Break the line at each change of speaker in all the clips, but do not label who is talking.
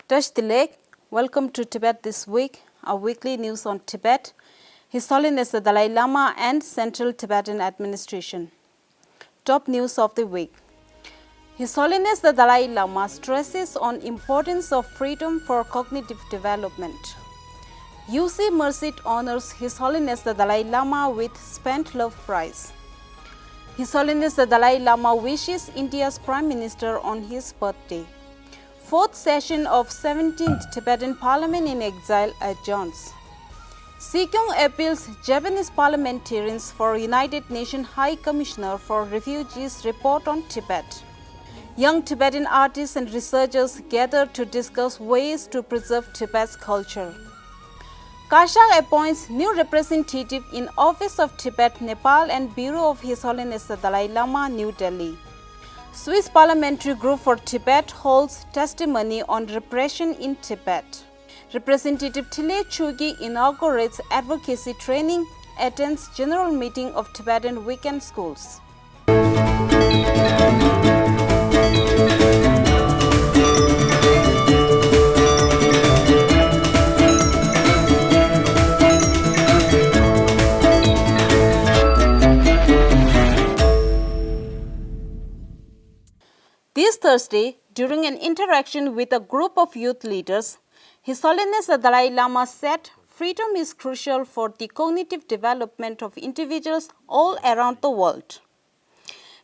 Touch the leg. Welcome to Tibet This Week, our weekly news on Tibet, His Holiness the Dalai Lama and Central Tibetan Administration. Top news of the week. His Holiness the Dalai Lama stresses on importance of freedom for cognitive development. UC Merced honors His Holiness the Dalai Lama with Spendlove Prize. His Holiness the Dalai Lama wishes India's Prime Minister on his birthday. Fourth session of 17th Tibetan Parliament-in-Exile adjourns. Sikyong appeals Japanese parliamentarians for United Nations High Commissioner for Refugees report on Tibet. Young Tibetan artists and researchers gather to discuss ways to preserve Tibet's culture. Kashag appoints new representative in Office of Tibet, Nepal and Bureau of His Holiness the Dalai Lama, New Delhi. Swiss Parliamentary Group for Tibet holds testimony on repression in Tibet. Representative Chukki inaugurates advocacy training, attends general meeting of Tibetan weekend schools. This Thursday, during an interaction with a group of youth leaders, His Holiness the Dalai Lama said freedom is crucial for the cognitive development of individuals all around the world.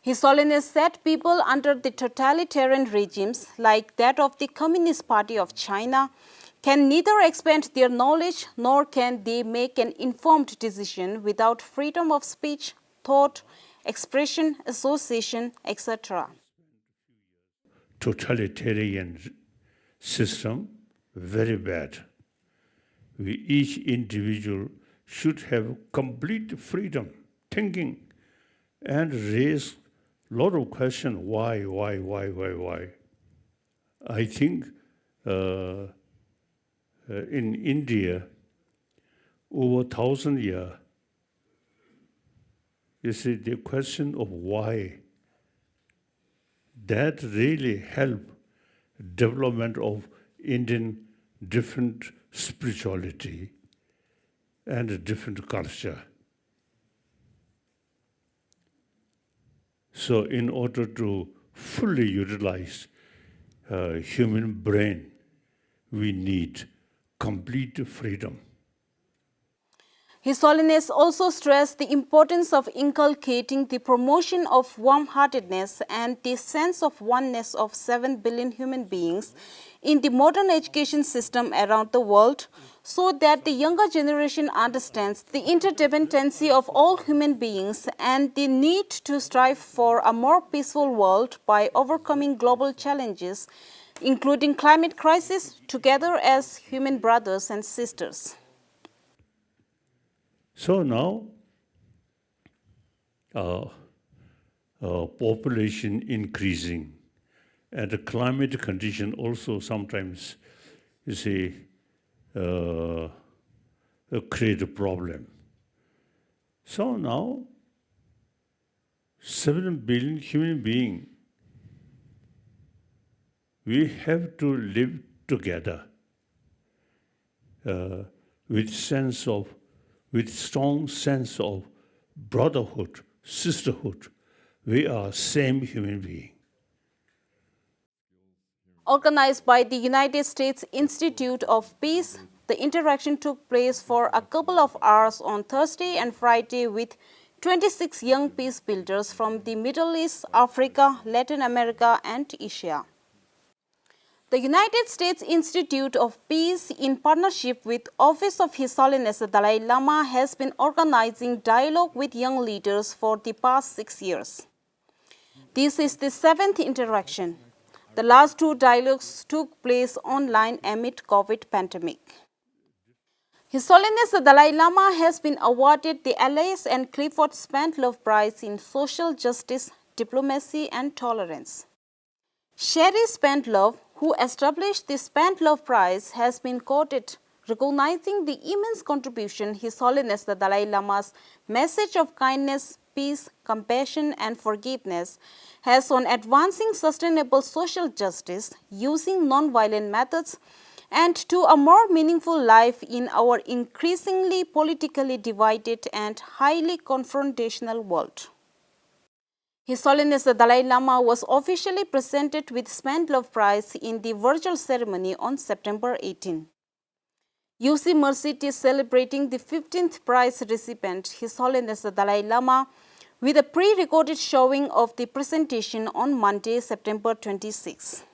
His Holiness said people under the totalitarian regimes like that of the Communist Party of China can neither expand their knowledge nor can they make an informed decision without freedom of speech, thought, expression, association, etc.
Totalitarian system, very bad. Each individual should have complete freedom, thinking, and raise a lot of questions. Why? I think in India, over 1,000 years, you see the question of why. That really helped development of Indian different spirituality and different culture. So in order to fully utilize human brain, we need complete freedom.
His Holiness also stressed the importance of inculcating the promotion of warm-heartedness and the sense of oneness of 7 billion human beings in the modern education system around the world so that the younger generation understands the interdependency of all human beings and the need to strive for a more peaceful world by overcoming global challenges, including climate crisis, together as human brothers and sisters.
So now, population increasing, and the climate condition also sometimes, you see, create a problem. So now, 7 billion human beings, we have to live together with strong sense of brotherhood, sisterhood. We are same human being.
Organized by the United States Institute of Peace, the interaction took place for a couple of hours on Thursday and Friday with 26 young peace builders from the Middle East, Africa, Latin America, and Asia. The United States Institute of Peace, in partnership with Office of His Holiness the Dalai Lama, has been organizing dialogue with young leaders for the past 6 years. This is the 7th interaction. The last 2 dialogues took place online amid COVID pandemic. His Holiness the Dalai Lama has been awarded the Alice and Clifford Spendlove Prize in Social Justice, Diplomacy and Tolerance. Sherry Spendlove, who established the Spendlove Prize, has been quoted recognizing the immense contribution His Holiness the Dalai Lama's message of kindness, peace, compassion and forgiveness has on advancing sustainable social justice using non-violent methods and to a more meaningful life in our increasingly politically divided and highly confrontational world. His Holiness the Dalai Lama was officially presented with Spendlove Prize in the virtual ceremony on September 18. UC Merced is celebrating the 15th prize recipient, His Holiness the Dalai Lama, with a pre-recorded showing of the presentation on Monday, September 26.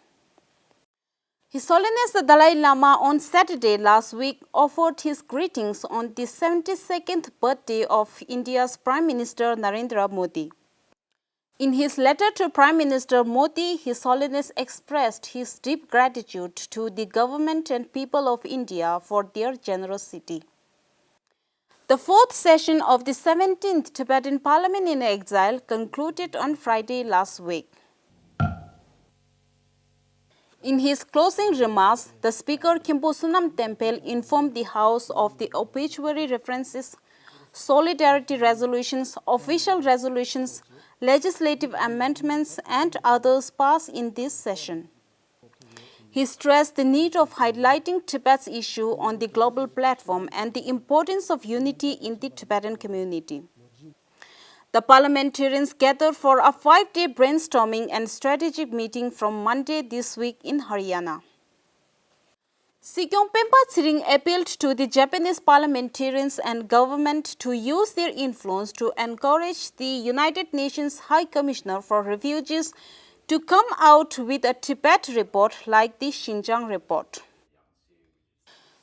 His Holiness the Dalai Lama on Saturday last week offered his greetings on the 72nd birthday of India's Prime Minister Narendra Modi. In his letter to Prime Minister Modi, His Holiness expressed his deep gratitude to the government and people of India for their generosity. The fourth session of the 17th Tibetan Parliament-in-Exile concluded on Friday last week. In his closing remarks, the Speaker Khimpo Sunam Temple informed the House of the obituary references, solidarity resolutions, official resolutions, legislative amendments and others passed in this session. He stressed the need of highlighting Tibet's issue on the global platform and the importance of unity in the Tibetan community. The parliamentarians gathered for a 5-day brainstorming and strategic meeting from Monday this week in Haryana. Sikyong appealed to the Japanese parliamentarians and government to use their influence to encourage the United Nations High Commissioner for Refugees to come out with a Tibet report like the Xinjiang report.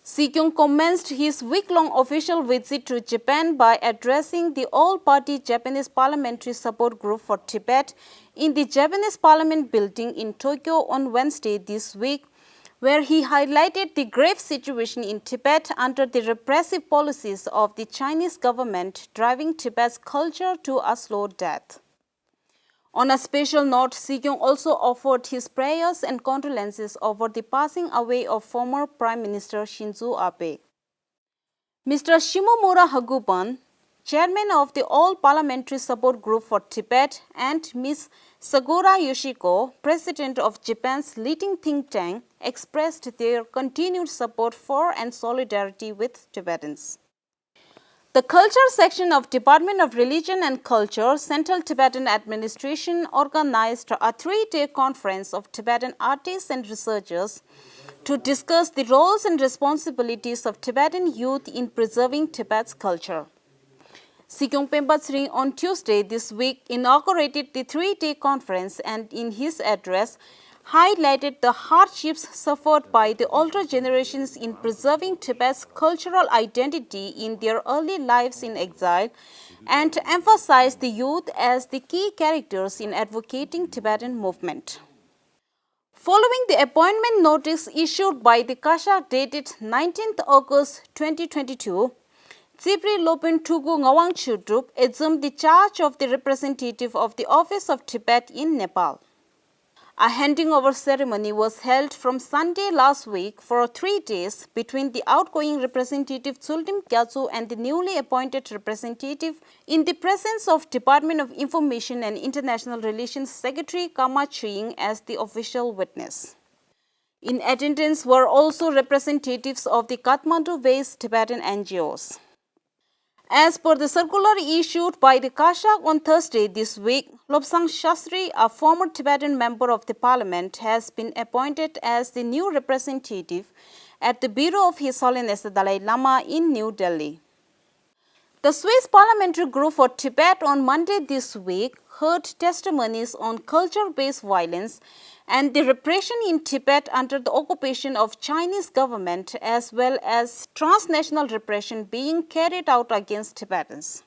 Sikyong commenced his week-long official visit to Japan by addressing the all-party Japanese Parliamentary Support Group for Tibet in the Japanese Parliament building in Tokyo on Wednesday this week, where he highlighted the grave situation in Tibet under the repressive policies of the Chinese government driving Tibet's culture to a slow death. On a special note, Sikyong also offered his prayers and condolences over the passing away of former Prime Minister Shinzo Abe. Mr. Shimomura Hagupan, chairman of the All-Parliamentary Support Group for Tibet, and Ms. Sagura Yoshiko, president of Japan's leading think tank, expressed their continued support for and solidarity with Tibetans. The Culture section of Department of Religion and Culture, Central Tibetan Administration organized a 3-day conference of Tibetan artists and researchers to discuss the roles and responsibilities of Tibetan youth in preserving Tibet's culture. Sikyong Pemba on Tuesday this week inaugurated the 3-day conference and in his address highlighted the hardships suffered by the older generations in preserving Tibet's cultural identity in their early lives in exile and emphasized the youth as the key characters in advocating Tibetan movement. Following the appointment notice issued by the Kashag dated 19th August 2022, Tsipri Lopen Tugu Ngawang Chudrup assumed the charge of the representative of the Office of Tibet in Nepal. A handing over ceremony was held from Sunday last week for 3 days between the outgoing representative Tsultim Gyatso and the newly appointed representative in the presence of Department of Information and International Relations Secretary Kama Chuying as the official witness. In attendance were also representatives of the Kathmandu-based Tibetan NGOs. As per the circular issued by the Kashag on Thursday this week, Lobsang Shastri, a former Tibetan member of the parliament, has been appointed as the new representative at the Bureau of His Holiness the Dalai Lama in New Delhi. The Swiss Parliamentary Group for Tibet on Monday this week heard testimonies on culture-based violence and the repression in Tibet under the occupation of Chinese government as well as transnational repression being carried out against Tibetans.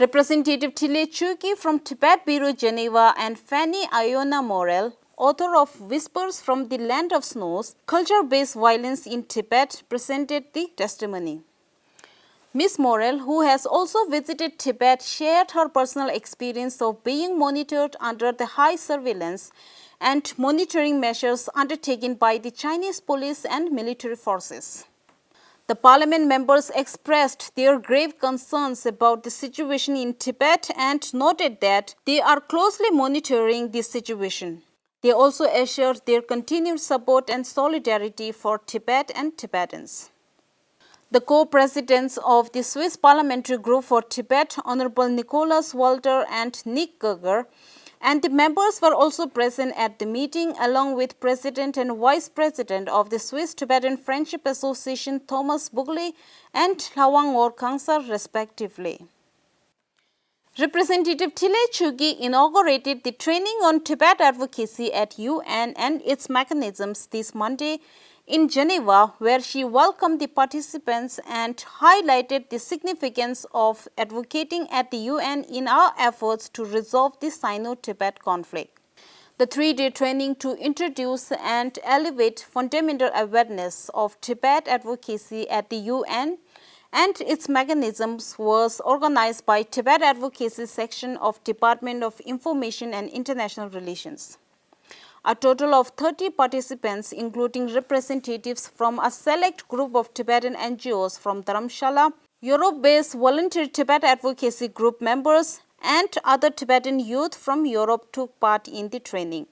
Representative Thinlay Chukki from Tibet Bureau Geneva and Fanny Iona Morel, author of Whispers from the Land of Snows, Culture-Based Violence in Tibet, presented the testimony. Ms. Morel, who has also visited Tibet, shared her personal experience of being monitored under the high surveillance and monitoring measures undertaken by the Chinese police and military forces. The parliament members expressed their grave concerns about the situation in Tibet and noted that they are closely monitoring the situation. They also assured their continued support and solidarity for Tibet and Tibetans. The co-presidents of the Swiss Parliamentary Group for Tibet, Honorable Nicholas Walter and Nick Gugger, and the members were also present at the meeting along with President and Vice President of the Swiss Tibetan Friendship Association Thomas Bugli and Lhawangor Kangsa respectively. Representative Thinlay Chukki inaugurated the training on Tibet advocacy at UN and its mechanisms this Monday in Geneva, where she welcomed the participants and highlighted the significance of advocating at the UN in our efforts to resolve the Sino-Tibet conflict. The three-day training to introduce and elevate fundamental awareness of Tibet advocacy at the UN and its mechanisms was organized by Tibet Advocacy Section of Department of Information and International Relations. A total of 30 participants, including representatives from a select group of Tibetan NGOs from Dharamshala, Europe-based voluntary Tibet advocacy group members, and other Tibetan youth from Europe took part in the training.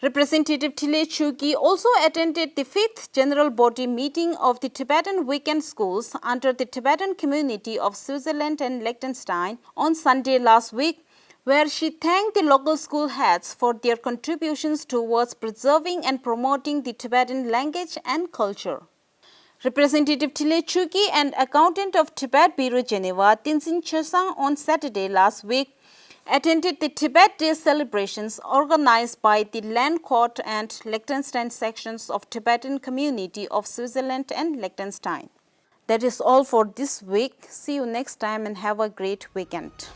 Representative Thinlay Chukki also attended the 5th General Body meeting of the Tibetan Weekend Schools under the Tibetan community of Switzerland and Liechtenstein on Sunday last week, where she thanked the local school heads for their contributions towards preserving and promoting the Tibetan language and culture. Representative Thinlay Chukki and accountant of Tibet Bureau Geneva, Tenzin Chesang, on Saturday last week, attended the Tibet Day celebrations organized by the Land Court and Liechtenstein sections of Tibetan community of Switzerland and Liechtenstein. That is all for this week. See you next time and have a great weekend.